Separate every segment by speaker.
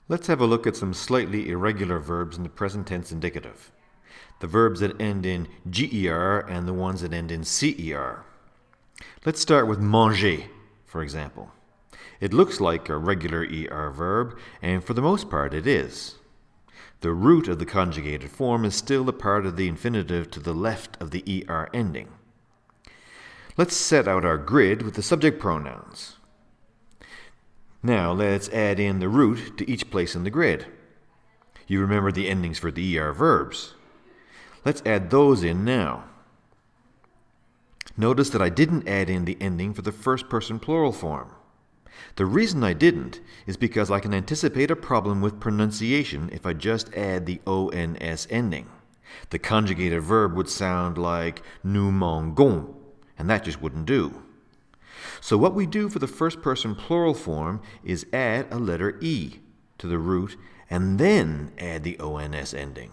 Speaker 1: Let's have a look at some slightly irregular verbs in the present tense indicative. The verbs that end in ger and the ones that end in cer. Let's start with manger, for example. It looks like a regular er verb, and for the most part it is. The root of the conjugated form is still the part of the infinitive to the left of the er ending. Let's set out our grid with the subject pronouns. Now let's add in the root to each place in the grid. You remember the endings for the er verbs. Let's add those in now. Notice that I didn't add in the ending for the first person plural form. The reason I didn't is because I can anticipate a problem with pronunciation if I just add the ons ending. The conjugated verb would sound like nous mangeons, and that just wouldn't do. So what we do for the first person plural form is add a letter E to the root and then add the ons ending.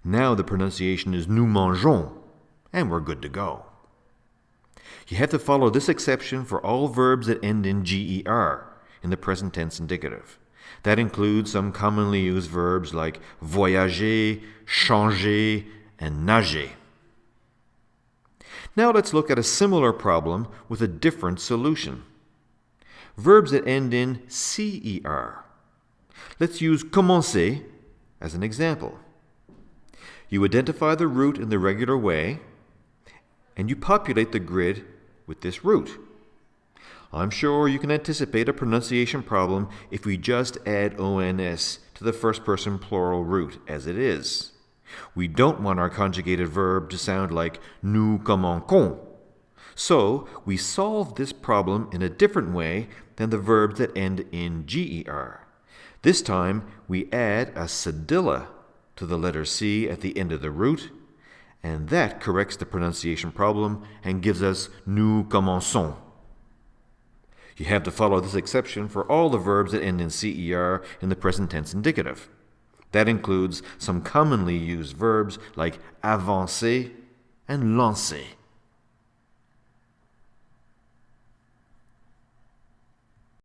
Speaker 1: Now the pronunciation is nous mangeons, and we're good to go. You have to follow this exception for all verbs that end in ger in the present tense indicative. That includes some commonly used verbs like voyager, changer, and nager. Now let's look at a similar problem with a different solution. Verbs that end in cer. Let's use commencer as an example. You identify the root in the regular way, and you populate the grid with this root. I'm sure you can anticipate a pronunciation problem if we just add ons to the first person plural root as it is. We don't want our conjugated verb to sound like nous commençons. So we solve this problem in a different way than the verbs that end in ger. This time we add a cedilla to the letter C at the end of the root, and that corrects the pronunciation problem and gives us nous commençons. You have to follow this exception for all the verbs that end in cer in the present tense indicative. That includes some commonly used verbs like avancer and lancer.